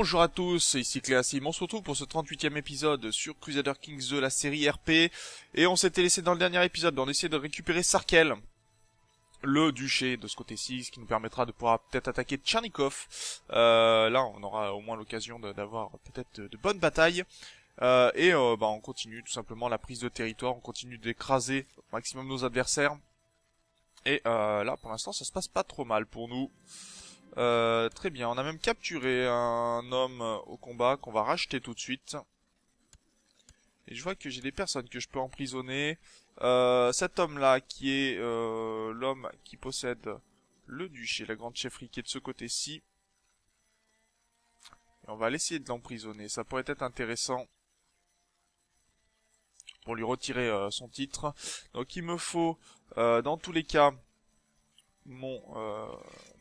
Bonjour à tous, ici Cléacim, on se retrouve pour ce 38e épisode sur Crusader Kings 2, la série RP. Et on s'était laissé dans le dernier épisode, on essayait de récupérer Sarkel, le duché de ce côté-ci, ce qui nous permettra de pouvoir peut-être attaquer Tchernikov. Là on aura au moins l'occasion d'avoir peut-être de bonnes batailles. On continue tout simplement la prise de territoire, on continue d'écraser au maximum nos adversaires. Et là pour l'instant ça se passe pas trop mal pour nous. Très bien, on a même capturé un homme au combat qu'on va racheter tout de suite. Et je vois que j'ai des personnes que je peux emprisonner. Cet homme-là qui est l'homme qui possède le duché, la grande chefferie qui est de ce côté-ci. Et on va essayer de l'emprisonner, ça pourrait être intéressant pour lui retirer son titre. Donc il me faut, dans tous les cas, mon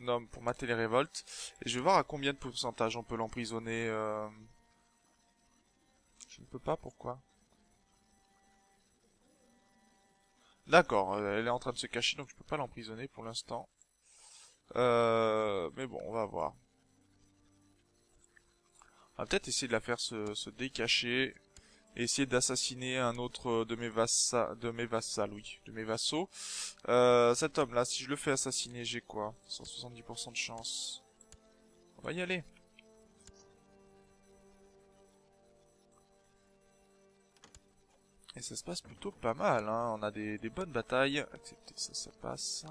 homme pour mater les révoltes. Et je vais voir à combien de pourcentage on peut l'emprisonner. Je ne peux pas, pourquoi? D'accord, elle est en train de se cacher, donc je peux pas l'emprisonner pour l'instant. Mais bon, on va voir. On va peut-être essayer de la faire se décacher. Et essayer d'assassiner un autre de mes vassaux, de mes vassaux. Cet homme-là, si je le fais assassiner, j'ai quoi? 170% de chance. On va y aller. Et ça se passe plutôt pas mal, hein. On a des bonnes batailles. Accepter ça, ça passe.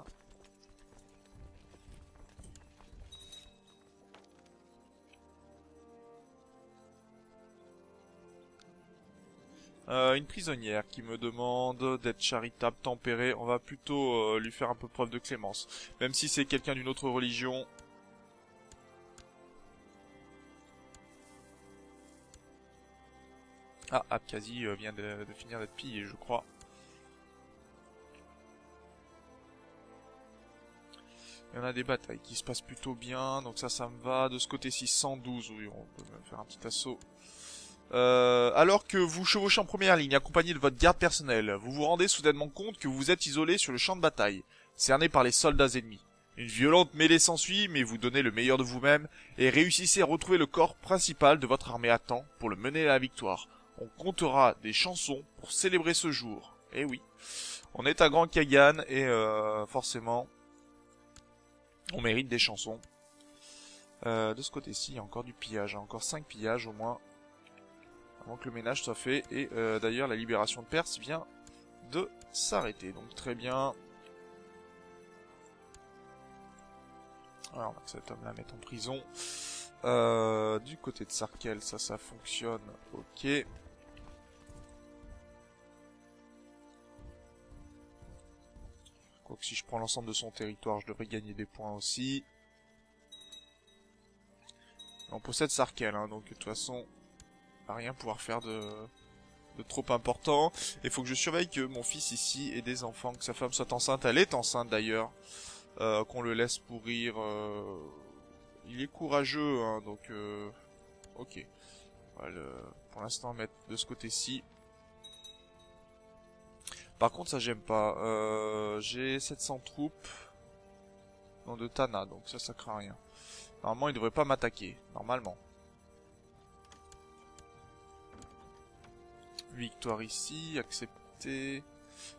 Une prisonnière qui me demande d'être charitable, tempérée. On va plutôt lui faire un peu preuve de clémence. Même si c'est quelqu'un d'une autre religion. Ah, Abkhazie vient de finir d'être pillé, je crois. Il y en a des batailles qui se passent plutôt bien, donc ça me va. De ce côté-ci, 112, oui, on peut même faire un petit assaut. Alors que vous chevauchez en première ligne, accompagné de votre garde personnelle, vous vous rendez soudainement compte que vous vous êtes isolé sur le champ de bataille, cerné par les soldats ennemis. Une violente mêlée s'ensuit, mais vous donnez le meilleur de vous-même et réussissez à retrouver le corps principal de votre armée à temps pour le mener à la victoire. On comptera des chansons pour célébrer ce jour. Eh oui, on est à Grand Kagan et forcément, on mérite des chansons. De ce côté-ci, il y a encore du pillage, hein, encore 5 pillages au moins. Avant que le ménage soit fait. Et d'ailleurs, la libération de Perse vient de s'arrêter. Donc très bien. Alors, on va que cet homme la mette en prison. Du côté de Sarkel, ça fonctionne. Ok. Quoique si je prends l'ensemble de son territoire, je devrais gagner des points aussi. On possède Sarkel, hein, donc de toute façon, on va rien pouvoir faire de trop important. Il faut que je surveille que mon fils ici ait des enfants, que sa femme soit enceinte. Elle est enceinte d'ailleurs. Qu'on le laisse pourrir. Il est courageux, hein, donc... ok. On va pour l'instant mettre de ce côté-ci. Par contre, ça j'aime pas. J'ai 700 troupes. Non, de Tana, donc ça craint rien. Normalement, il devrait pas m'attaquer. Normalement. Victoire ici, accepter.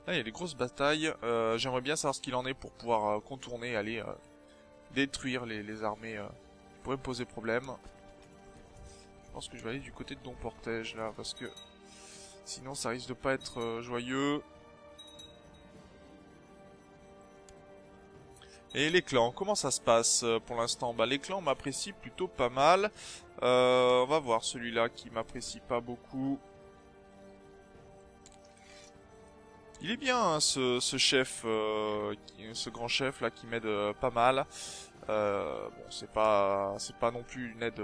Là, il y a des grosses batailles. J'aimerais bien savoir ce qu'il en est pour pouvoir contourner, aller détruire les armées qui pourraient me poser problème. Je pense que je vais aller du côté de Don Portège, là, parce que sinon, ça risque de pas être joyeux. Et les clans, comment ça se passe pour l'instant? Bah, les clans m'apprécient plutôt pas mal. On va voir celui-là qui m'apprécie pas beaucoup. Il est bien, hein, ce chef, ce grand chef là qui m'aide pas mal. Bon, c'est pas non plus une aide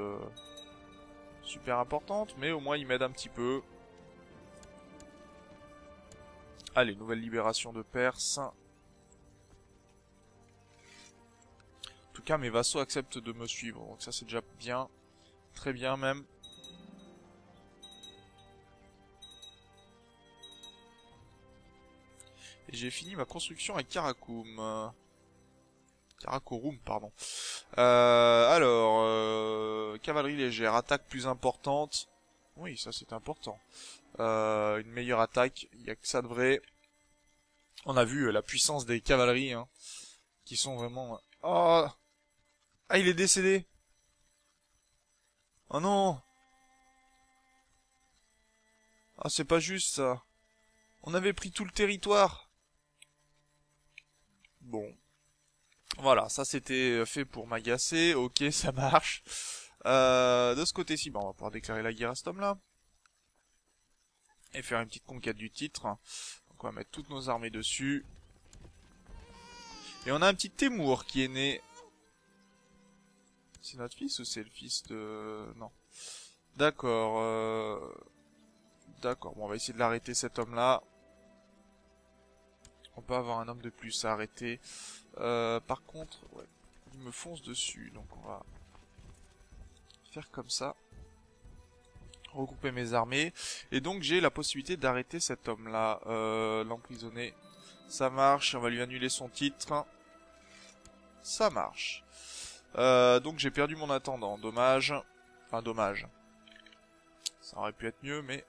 super importante, mais au moins il m'aide un petit peu. Allez, nouvelle libération de Perse. En tout cas, mes vassaux acceptent de me suivre, donc ça c'est déjà bien, très bien même. Et j'ai fini ma construction à Karakoum. Karakorum, pardon. Cavalerie légère, attaque plus importante. Oui, ça c'est important. Une meilleure attaque, il y a que ça de vrai. On a vu la puissance des cavaleries, hein, qui sont vraiment... Oh! Ah, il est décédé! Oh non! Ah, c'est pas juste ça. On avait pris tout le territoire. Bon. Voilà, ça c'était fait pour m'agacer. Ok, ça marche. De ce côté-ci, bon, on va pouvoir déclarer la guerre à cet homme-là. Et faire une petite conquête du titre. Donc on va mettre toutes nos armées dessus. Et on a un petit Témour qui est né. C'est notre fils ou c'est le fils de... Non. D'accord. D'accord, bon, on va essayer de l'arrêter cet homme-là. On peut avoir un homme de plus à arrêter. Par contre, ouais, il me fonce dessus, donc on va faire comme ça. Regrouper mes armées. Et donc j'ai la possibilité d'arrêter cet homme-là. L'emprisonner. Ça marche, on va lui annuler son titre. Ça marche. Donc j'ai perdu mon intendant, dommage. Enfin, dommage. Ça aurait pu être mieux, mais...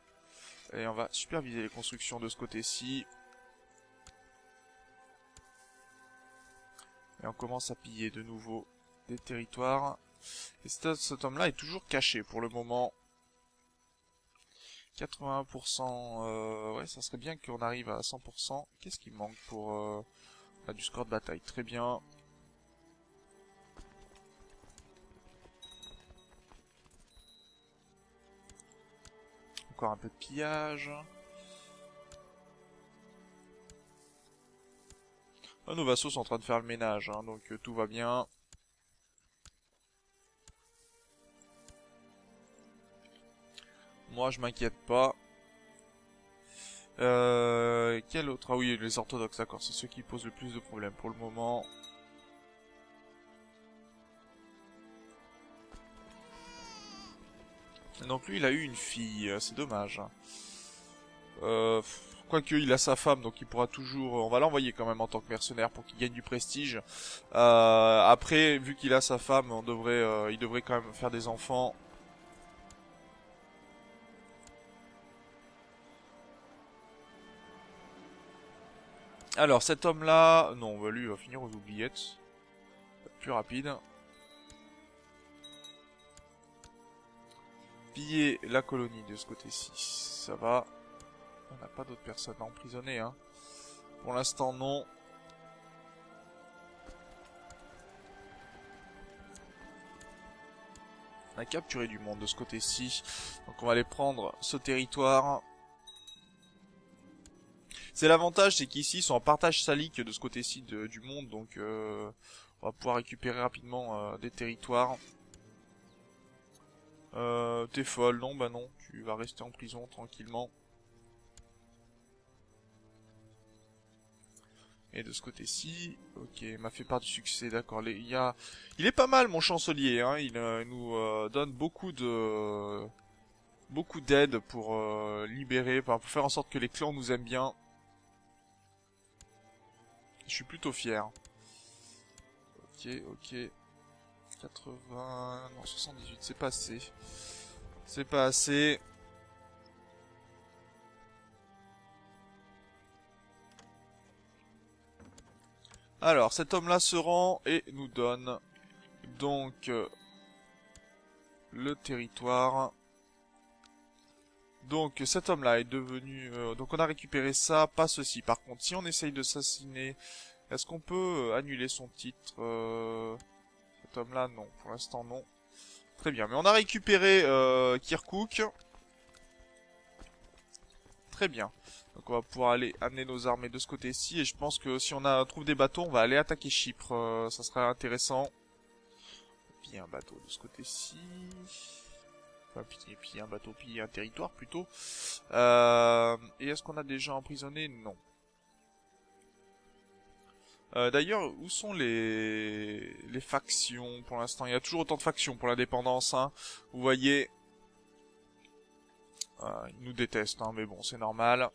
Et on va superviser les constructions de ce côté-ci. Et on commence à piller de nouveau des territoires. Et cet homme-là est toujours caché pour le moment. 81%, ouais, ça serait bien qu'on arrive à 100%. Qu'est-ce qui manque pour... on a du score de bataille, très bien. Encore un peu de pillage. Nos vassaux sont en train de faire le ménage, hein, donc tout va bien. Moi, je m'inquiète pas. Quel autre? Ah oui, les orthodoxes, d'accord, c'est ceux qui posent le plus de problèmes pour le moment. Donc lui, il a eu une fille, c'est dommage. Quoique, il a sa femme, donc il pourra toujours... On va l'envoyer quand même en tant que mercenaire pour qu'il gagne du prestige. Après, vu qu'il a sa femme, il devrait quand même faire des enfants. Alors, cet homme-là... Non, bah, lui, il va finir aux oubliettes. Plus rapide. Piller la colonie de ce côté-ci, ça va. On n'a pas d'autres personnes à emprisonner, hein. Pour l'instant, non. On a capturé du monde de ce côté-ci. Donc on va aller prendre ce territoire. C'est l'avantage, c'est qu'ici, ils sont en partage salique de ce côté-ci du monde. Donc on va pouvoir récupérer rapidement des territoires. T'es folle, non? Bah non, tu vas rester en prison tranquillement. Et de ce côté-ci, ok, il m'a fait part du succès, d'accord. Il est pas mal mon chancelier, hein. Il nous donne beaucoup d'aide pour libérer, enfin, pour faire en sorte que les clans nous aiment bien. Je suis plutôt fier. Ok, ok. 80... Non, 78, c'est pas assez. C'est pas assez. Alors, cet homme-là se rend et nous donne donc le territoire. Donc cet homme-là est devenu... donc on a récupéré ça, pas ceci. Par contre, si on essaye de s'assassiner, est-ce qu'on peut annuler son titre Cet homme-là, non. Pour l'instant, non. Très bien, mais on a récupéré Kirkuk. Très bien. Donc on va pouvoir aller amener nos armées de ce côté-ci. Et je pense que si trouve des bateaux, on va aller attaquer Chypre. Ça sera intéressant. Piller un bateau de ce côté-ci. Enfin, piller un bateau, piller un territoire plutôt. Et est-ce qu'on a des gens emprisonnés? Non. D'ailleurs, où sont les factions pour l'instant? Il y a toujours autant de factions pour l'indépendance, hein. Vous voyez... ils nous détestent, hein, mais bon, c'est normal.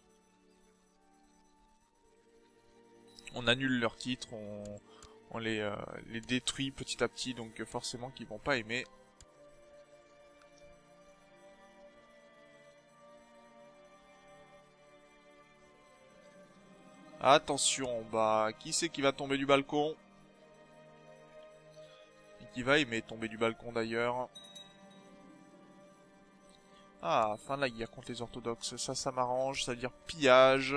On annule leur titre, On les détruit petit à petit, donc forcément qu'ils vont pas aimer. Attention, bah, qui c'est qui va tomber du balcon? Et qui va aimer tomber du balcon d'ailleurs. Ah, fin de la guerre contre les orthodoxes, ça m'arrange, ça veut dire pillage.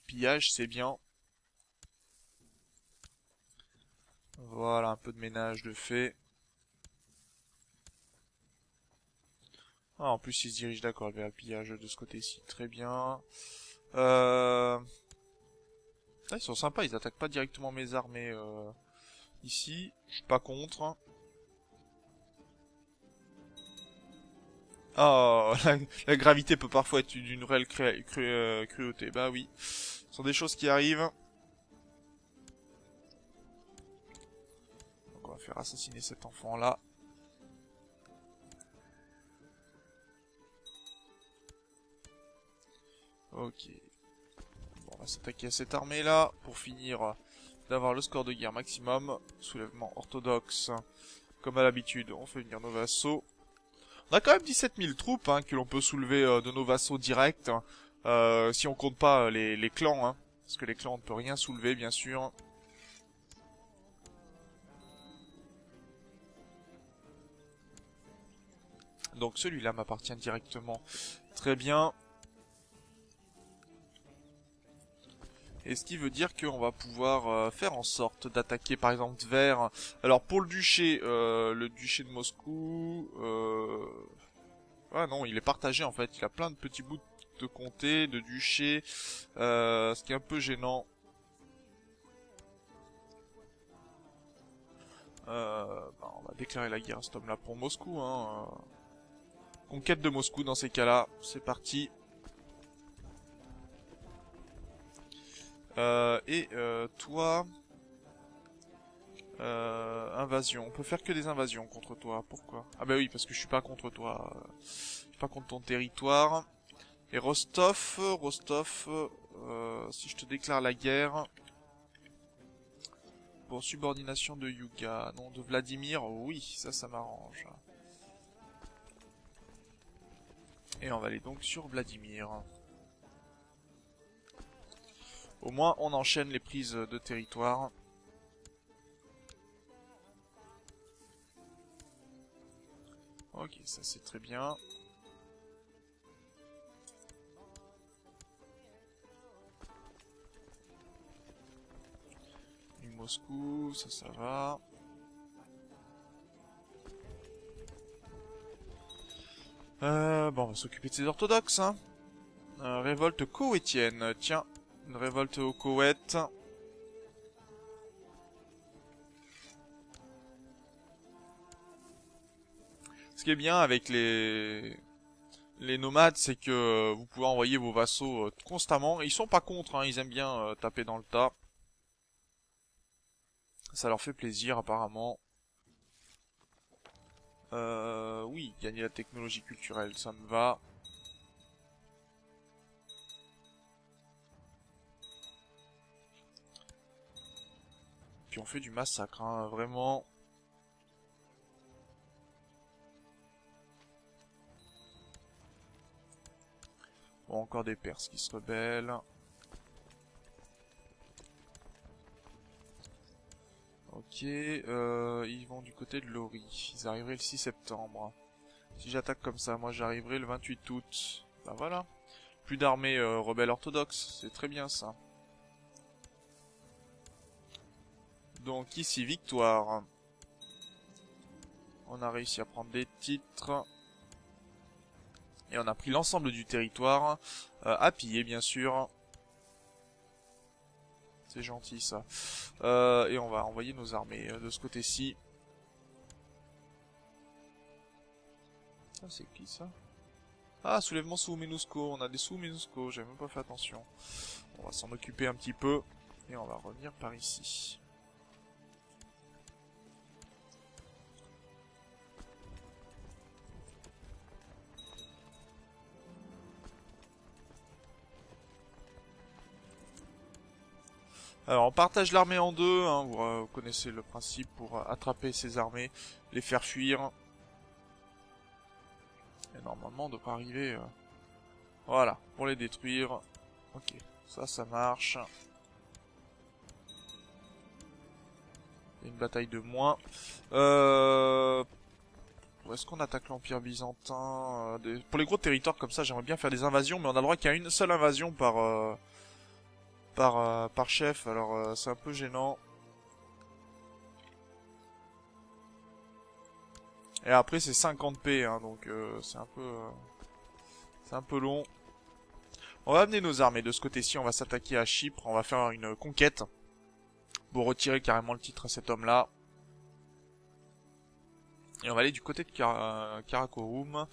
Pillage, c'est bien. Voilà, un peu de ménage de fait. Ah, en plus, ils se dirigent d'accord vers le pillage de ce côté-ci. Très bien. Ah, ils sont sympas, ils attaquent pas directement mes armées ici. Je suis pas contre. Oh, la gravité peut parfois être d'une réelle cruauté. Bah oui, ce sont des choses qui arrivent. Donc on va faire assassiner cet enfant-là. Ok. Bon, on va s'attaquer à cette armée-là pour finir d'avoir le score de guerre maximum. Soulèvement orthodoxe. Comme à l'habitude, on fait venir nos vassaux. On a quand même 17 000 troupes hein, que l'on peut soulever de nos vassaux directs. Si on compte pas les clans. Hein, parce que les clans, on ne peut rien soulever, bien sûr. Donc celui-là m'appartient directement. Très bien. Et ce qui veut dire qu'on va pouvoir faire en sorte d'attaquer par exemple Tver. Alors pour le duché de Moscou... Ah non, il est partagé en fait. Il a plein de petits bouts de comté, de duché. Ce qui est un peu gênant. Bah, on va déclarer la guerre à cet homme-là pour Moscou. Hein. Conquête de Moscou dans ces cas-là. C'est parti. Toi... invasion. On peut faire que des invasions contre toi. Pourquoi? Ah bah oui, parce que je suis pas contre toi. Je suis pas contre ton territoire. Et Rostov, si je te déclare la guerre... Pour subordination de Yuga. Non, de Vladimir, oui, ça m'arrange. Et on va aller donc sur Vladimir. Au moins, on enchaîne les prises de territoire. Ok, ça c'est très bien. Du Moscou, ça va. Bon, on va s'occuper de ces orthodoxes, hein. Révolte koweïtienne, tiens. Une révolte au Koweït. Ce qui est bien avec les nomades, c'est que vous pouvez envoyer vos vassaux constamment. Ils sont pas contre, hein, ils aiment bien taper dans le tas. Ça leur fait plaisir apparemment. Oui, gagner la technologie culturelle, ça me va. Puis on fait du massacre, hein, vraiment. Bon, encore des Perses qui se rebellent. Ok, ils vont du côté de Lori. Ils arriveraient le 6 septembre. Si j'attaque comme ça, moi j'arriverai le 28 août. Bah voilà. Plus d'armées rebelles orthodoxes, c'est très bien ça. Donc ici, victoire. On a réussi à prendre des titres. Et on a pris l'ensemble du territoire. À piller, bien sûr. C'est gentil, ça. Et on va envoyer nos armées de ce côté-ci. Ah, c'est qui, ça? Ah, soulèvement sous Minusco. On a des sous Minusco. J'avais même pas fait attention. On va s'en occuper un petit peu. Et on va revenir par ici. Alors on partage l'armée en deux, hein, vous connaissez le principe pour attraper ces armées, les faire fuir. Et normalement on devrait arriver... Voilà, pour les détruire. Ok, ça marche. Une bataille de moins. Où est-ce qu'on attaque l'Empire byzantin? Pour les gros territoires comme ça, j'aimerais bien faire des invasions, mais on a le droit qu'à une seule invasion par chef, alors c'est un peu gênant. Et après c'est 50 P, hein, donc c'est un peu long. On va amener nos armées de ce côté-ci, on va s'attaquer à Chypre, on va faire une conquête pour retirer carrément le titre à cet homme-là. Et on va aller du côté de Karakorum.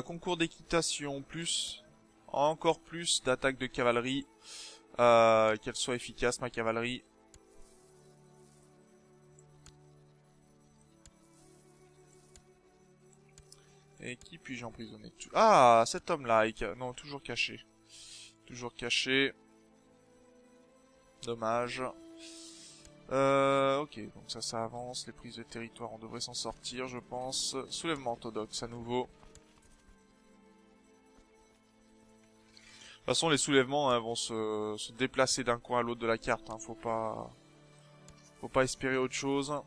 Concours d'équitation, plus, encore plus d'attaque de cavalerie. Qu'elle soit efficace, ma cavalerie. Et qui puis-je emprisonner? Ah, cet homme-là, non, toujours caché. Toujours caché. Dommage. Ok, donc ça avance. Les prises de territoire, on devrait s'en sortir, je pense. Soulèvement orthodoxe à nouveau. De toute façon, les soulèvements hein, vont se déplacer d'un coin à l'autre de la carte. Hein. Faut pas espérer autre chose.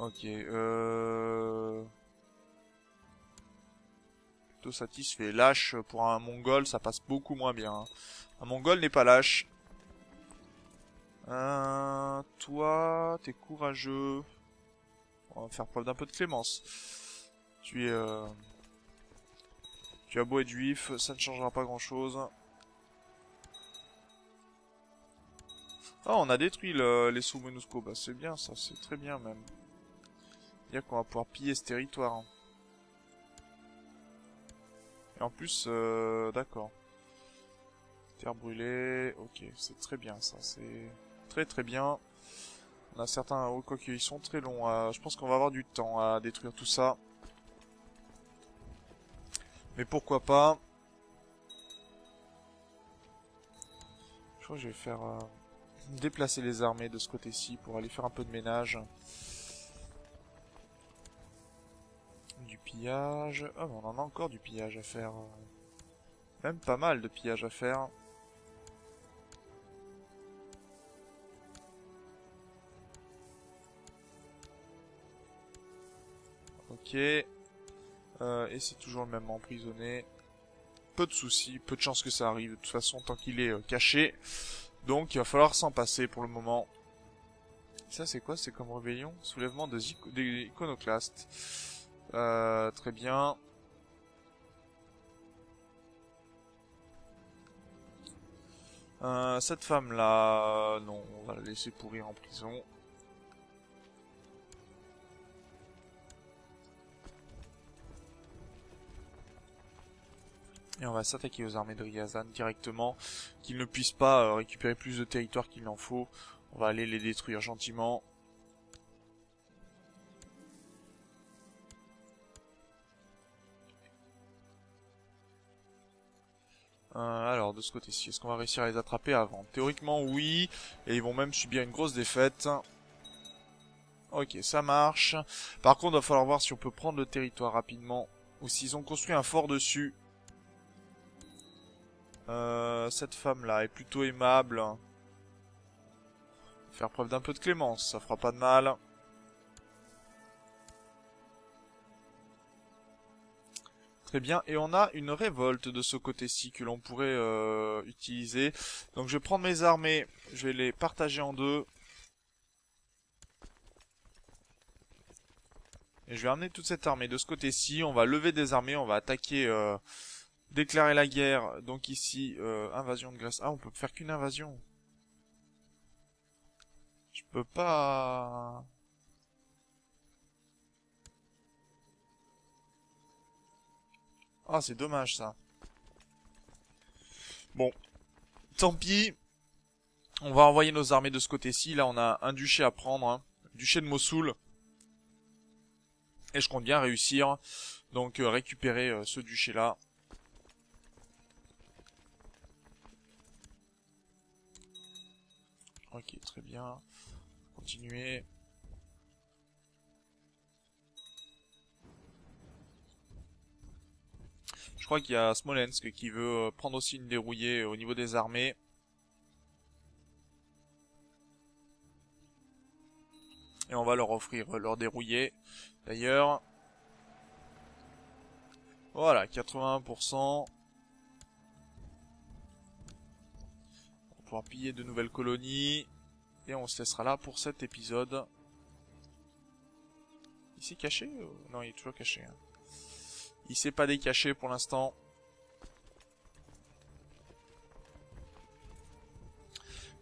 Ok, plutôt satisfait. Lâche pour un mongol, ça passe beaucoup moins bien. Hein. Un mongol n'est pas lâche. Toi, t'es courageux. On va faire preuve d'un peu de clémence. Tu as beau être juif, ça ne changera pas grand chose. Ah, on a détruit les sous-MONUSCO. Bah, c'est bien ça, c'est très bien même. C'est-à-dire qu'on va pouvoir piller ce territoire. Hein. Et en plus, d'accord. Terre brûlée, ok, c'est très bien ça, c'est très très bien. On a certains, oh, quoique ils sont très longs, je pense qu'on va avoir du temps à détruire tout ça. Mais pourquoi pas. Je crois que je vais faire déplacer les armées de ce côté-ci pour aller faire un peu de ménage. Du pillage. Ah, mais on en a encore du pillage à faire. Même pas mal de pillage à faire. Ok. Et c'est toujours le même emprisonné. Peu de soucis, peu de chances que ça arrive. De toute façon, tant qu'il est caché. Donc, il va falloir s'en passer pour le moment. Ça, c'est quoi? C'est comme rébellion? Soulèvement des iconoclastes. Très bien. Cette femme-là... non, on va la laisser pourrir en prison. Et on va s'attaquer aux armées de Ryazan directement, qu'ils ne puissent pas récupérer plus de territoire qu'il n'en faut. On va aller les détruire gentiment. Alors, de ce côté-ci, est-ce qu'on va réussir à les attraper avant? Théoriquement, oui. Et ils vont même subir une grosse défaite. Ok, ça marche. Par contre, il va falloir voir si on peut prendre le territoire rapidement. Ou s'ils ont construit un fort dessus. Cette femme-là est plutôt aimable. Faire preuve d'un peu de clémence, ça fera pas de mal. Très bien, et on a une révolte de ce côté-ci que l'on pourrait utiliser. Donc je vais prendre mes armées, je vais les partager en deux. Et je vais amener toute cette armée de ce côté-ci, on va lever des armées, on va attaquer, déclarer la guerre. Donc ici, invasion de Grèce. Ah, on peut faire qu'une invasion. Je peux pas... Ah, c'est dommage ça. Bon, tant pis. On va envoyer nos armées de ce côté-ci. Là, on a un duché à prendre. Hein. Duché de Mossoul. Et je compte bien réussir, donc récupérer ce duché-là. Ok, très bien. Continuer. Je crois qu'il y a Smolensk qui veut prendre aussi une dérouillée au niveau des armées. Et on va leur offrir leur dérouillé. D'ailleurs. Voilà, 81%. On va pouvoir piller de nouvelles colonies. Et on se laissera là pour cet épisode. Il s'est caché? Non, il est toujours caché. Hein. Il s'est pas décaché pour l'instant.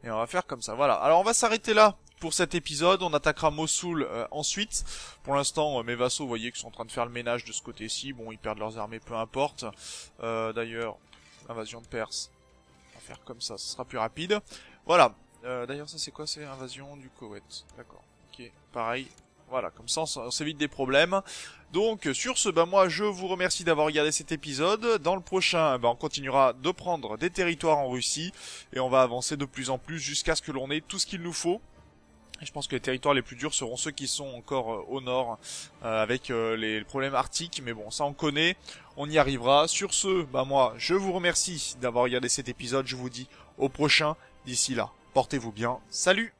Et on va faire comme ça. Voilà. Alors on va s'arrêter là pour cet épisode. On attaquera Mossoul ensuite. Pour l'instant, mes vassaux, vous voyez qu'ils sont en train de faire le ménage de ce côté-ci. Bon, ils perdent leurs armées, peu importe. D'ailleurs, l'invasion de Perse. On va faire comme ça, ce sera plus rapide. Voilà. D'ailleurs, ça c'est quoi? C'est l'invasion du Koweït. D'accord. Ok, pareil. Voilà, comme ça on s'évite des problèmes. Donc sur ce, moi je vous remercie d'avoir regardé cet épisode. Dans le prochain, on continuera de prendre des territoires en Russie. Et on va avancer de plus en plus jusqu'à ce que l'on ait tout ce qu'il nous faut. Et je pense que les territoires les plus durs seront ceux qui sont encore au nord, avec les problèmes arctiques. Mais bon, ça on connaît, on y arrivera. Sur ce, moi je vous remercie d'avoir regardé cet épisode. Je vous dis au prochain. D'ici là, portez-vous bien. Salut!